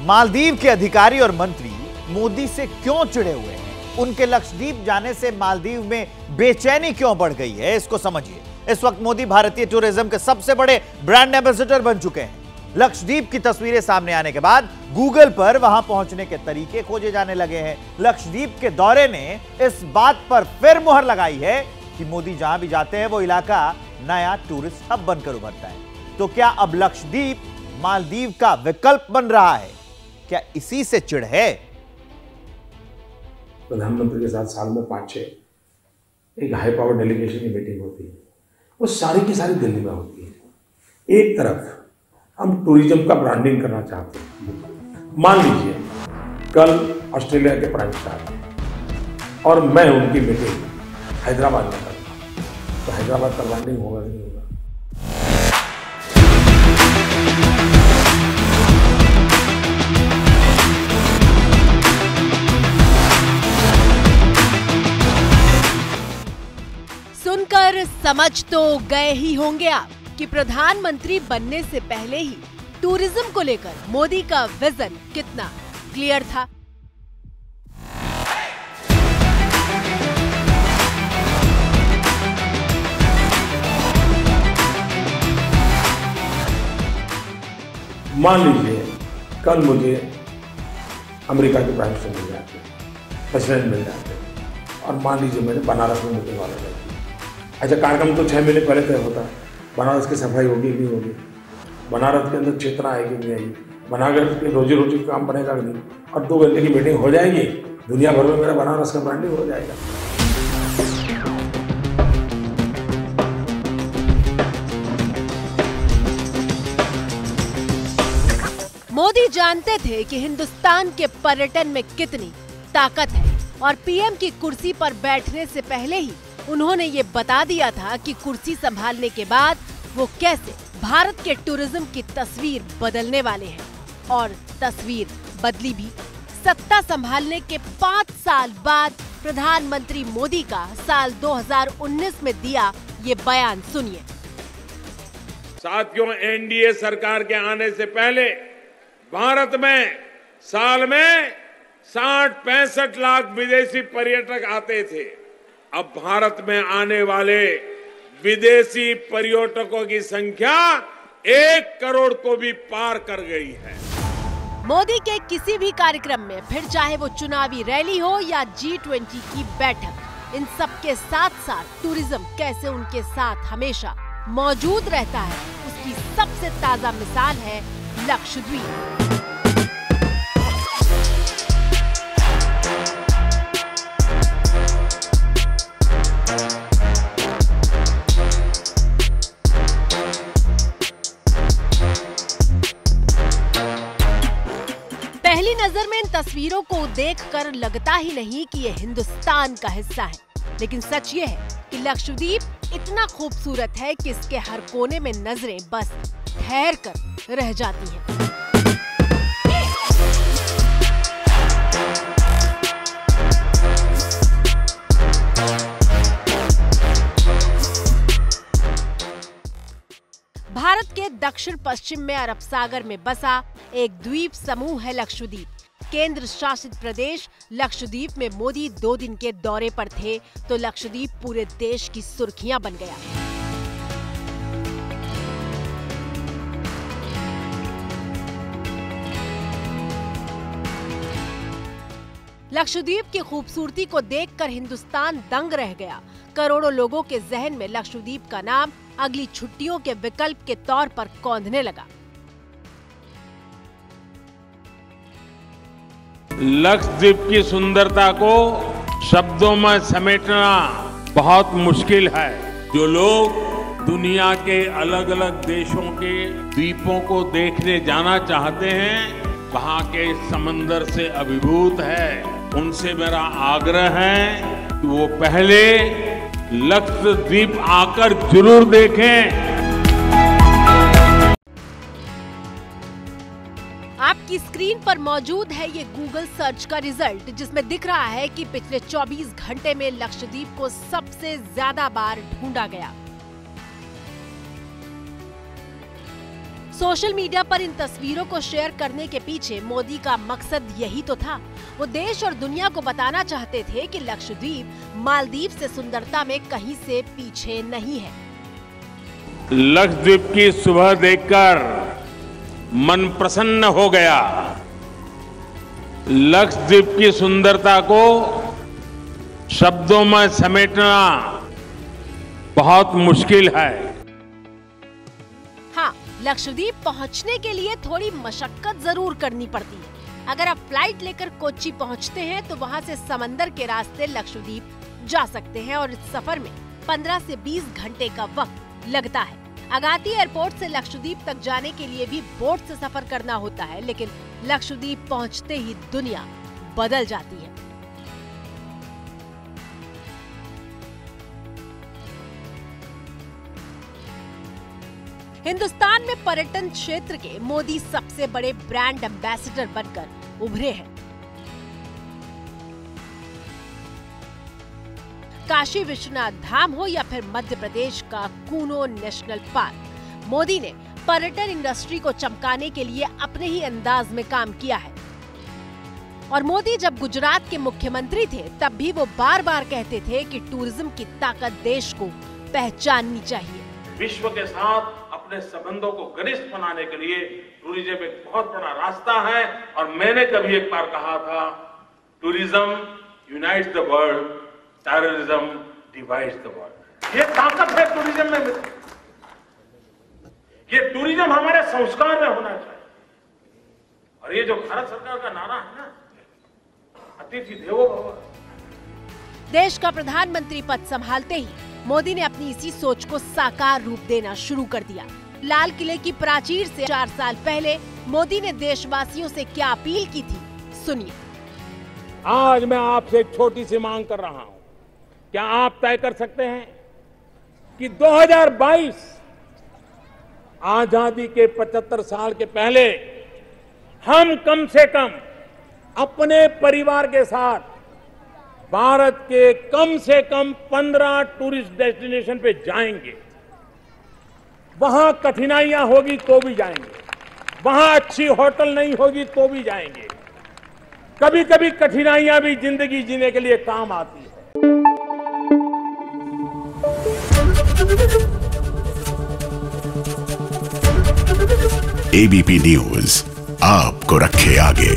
मालदीव के अधिकारी और मंत्री मोदी से क्यों चिढ़े हुए हैं? उनके लक्षद्वीप जाने से मालदीव में बेचैनी क्यों बढ़ गई है, इसको समझिए। इस वक्त मोदी भारतीय टूरिज्म के सबसे बड़े ब्रांड एम्बेसडर बन चुके हैं। लक्षद्वीप की तस्वीरें सामने आने के बाद गूगल पर वहां पहुंचने के तरीके खोजे जाने लगे हैं। लक्षद्वीप के दौरे ने इस बात पर फिर मुहर लगाई है कि मोदी जहां भी जाते हैं वो इलाका नया टूरिस्ट हब बनकर उभरता है। तो क्या अब लक्षद्वीप मालदीव का विकल्प बन रहा है? क्या इसी से चिढ़ है? प्रधानमंत्री के साथ साल में 5-6 एक हाई पावर डेलीगेशन की मीटिंग होती है, वो सारी की सारी दिल्ली में होती है। एक तरफ हम टूरिज्म का ब्रांडिंग करना चाहते हैं। मान लीजिए कल ऑस्ट्रेलिया के प्राइम मिनिस्टर और मैं उनकी मीटिंग हैदराबाद में करता, तो हैदराबाद का ब्रांडिंग होगा कि नहीं होगा? सुनकर समझ तो गए ही होंगे आप कि प्रधानमंत्री बनने से पहले ही टूरिज्म को लेकर मोदी का विजन कितना क्लियर था। मान लीजिए कल मुझे अमेरिका के प्राइम मिनिस्टर मिल जाते, प्रेसिडेंट मिल जाते, और मान लीजिए मैंने बनारस में मीटिंग वाला रहती। अच्छा, कार्यक्रम तो 6 महीने पहले तय होता है। बनारस की सफाई होगी कि नहीं होगी, बनारस के अंदर चेतना आएगी नहीं आएगी, बनारस के रोजी रोटी का काम बनेगा कि नहीं, और 2 घंटे की मीटिंग हो जाएगी, दुनिया भर में मेरा बनारस का ब्रांडिंग हो जाएगा। मोदी जानते थे कि हिंदुस्तान के पर्यटन में कितनी ताकत है और पीएम की कुर्सी पर बैठने से पहले ही उन्होंने ये बता दिया था कि कुर्सी संभालने के बाद वो कैसे भारत के टूरिज्म की तस्वीर बदलने वाले हैं। और तस्वीर बदली भी। सत्ता संभालने के 5 साल बाद प्रधानमंत्री मोदी का साल 2019 में दिया ये बयान सुनिए। साथियों, एनडीए सरकार के आने से पहले भारत में साल में 60-65 लाख विदेशी पर्यटक आते थे। अब भारत में आने वाले विदेशी पर्यटकों की संख्या 1 करोड़ को भी पार कर गई है। मोदी के किसी भी कार्यक्रम में, फिर चाहे वो चुनावी रैली हो या G20 की बैठक, इन सब के साथ साथ टूरिज्म कैसे उनके साथ हमेशा मौजूद रहता है, उसकी सबसे ताजा मिसाल है लक्षद्वीप। पहली नजर में इन तस्वीरों को देखकर लगता ही नहीं कि ये हिंदुस्तान का हिस्सा है, लेकिन सच ये है कि लक्षद्वीप इतना खूबसूरत है कि इसके हर कोने में नजरें बस ठहर कर रह जाती हैं। भारत के दक्षिण पश्चिम में अरब सागर में बसा एक द्वीप समूह है लक्षद्वीप। केंद्र शासित प्रदेश लक्षद्वीप में मोदी 2 दिन के दौरे पर थे तो लक्षद्वीप पूरे देश की सुर्खियां बन गया। लक्षद्वीप की खूबसूरती को देखकर हिंदुस्तान दंग रह गया। करोड़ों लोगों के जहन में लक्षद्वीप का नाम अगली छुट्टियों के विकल्प के तौर पर कौंधने लगा। लक्षद्वीप की सुंदरता को शब्दों में समेटना बहुत मुश्किल है। जो लोग दुनिया के अलग अलग देशों के द्वीपों को देखने जाना चाहते हैं, वहाँ के समंदर से अभिभूत है, उनसे मेरा आग्रह है कि वो पहले लक्षद्वीप आकर जरूर देखें। आपकी स्क्रीन पर मौजूद है ये गूगल सर्च का रिजल्ट, जिसमें दिख रहा है कि पिछले 24 घंटे में लक्षद्वीप को सबसे ज्यादा बार ढूंढा गया। सोशल मीडिया पर इन तस्वीरों को शेयर करने के पीछे मोदी का मकसद यही तो था। वो देश और दुनिया को बताना चाहते थे कि लक्षद्वीप मालदीव से सुंदरता में कहीं से पीछे नहीं है। लक्षद्वीप की सुबह देखकर मन प्रसन्न हो गया। लक्षद्वीप की सुंदरता को शब्दों में समेटना बहुत मुश्किल है। हाँ, लक्षद्वीप पहुंचने के लिए थोड़ी मशक्कत जरूर करनी पड़ती है। अगर आप फ्लाइट लेकर कोच्चि पहुंचते हैं तो वहां से समंदर के रास्ते लक्षद्वीप जा सकते हैं और इस सफर में 15 से 20 घंटे का वक्त लगता है। अगाती एयरपोर्ट से लक्षद्वीप तक जाने के लिए भी बोट से सफर करना होता है, लेकिन लक्षद्वीप पहुंचते ही दुनिया बदल जाती है। हिंदुस्तान में पर्यटन क्षेत्र के मोदी सबसे बड़े ब्रांड एम्बेसडर बनकर उभरे हैं। काशी विश्वनाथ धाम हो या फिर मध्य प्रदेश का कूनो नेशनल पार्क, मोदी ने पर्यटन इंडस्ट्री को चमकाने के लिए अपने ही अंदाज में काम किया है। और मोदी जब गुजरात के मुख्यमंत्री थे तब भी वो बार बार कहते थे कि टूरिज्म की ताकत देश को पहचाननी चाहिए। विश्व के साथ अपने संबंधों को घनिष्ठ बनाने के लिए टूरिज्म एक बहुत बड़ा रास्ता है। और मैंने कभी एक बार कहा था, tourism unites the world, terrorism divides the world. ये ताकत है टूरिज्म में। ये टूरिज्म हमारे संस्कार में होना चाहिए। और ये जो भारत सरकार का नारा है ना, अतिथि देवो भव। देश का प्रधानमंत्री पद संभालते ही मोदी ने अपनी इसी सोच को साकार रूप देना शुरू कर दिया। लाल किले की प्राचीर से 4 साल पहले मोदी ने देशवासियों से क्या अपील की थी, सुनिए। आज मैं आपसे एक छोटी सी मांग कर रहा हूं। क्या आप तय कर सकते हैं कि 2022 आजादी के 75 साल के पहले हम कम से कम अपने परिवार के साथ भारत के कम से कम 15 टूरिस्ट डेस्टिनेशन पे जाएंगे। वहां कठिनाइयां होगी तो भी जाएंगे, वहां अच्छी होटल नहीं होगी तो भी जाएंगे। कभी कभी कठिनाइयां भी जिंदगी जीने के लिए काम आती है। एबीपी न्यूज आपको रखे आगे।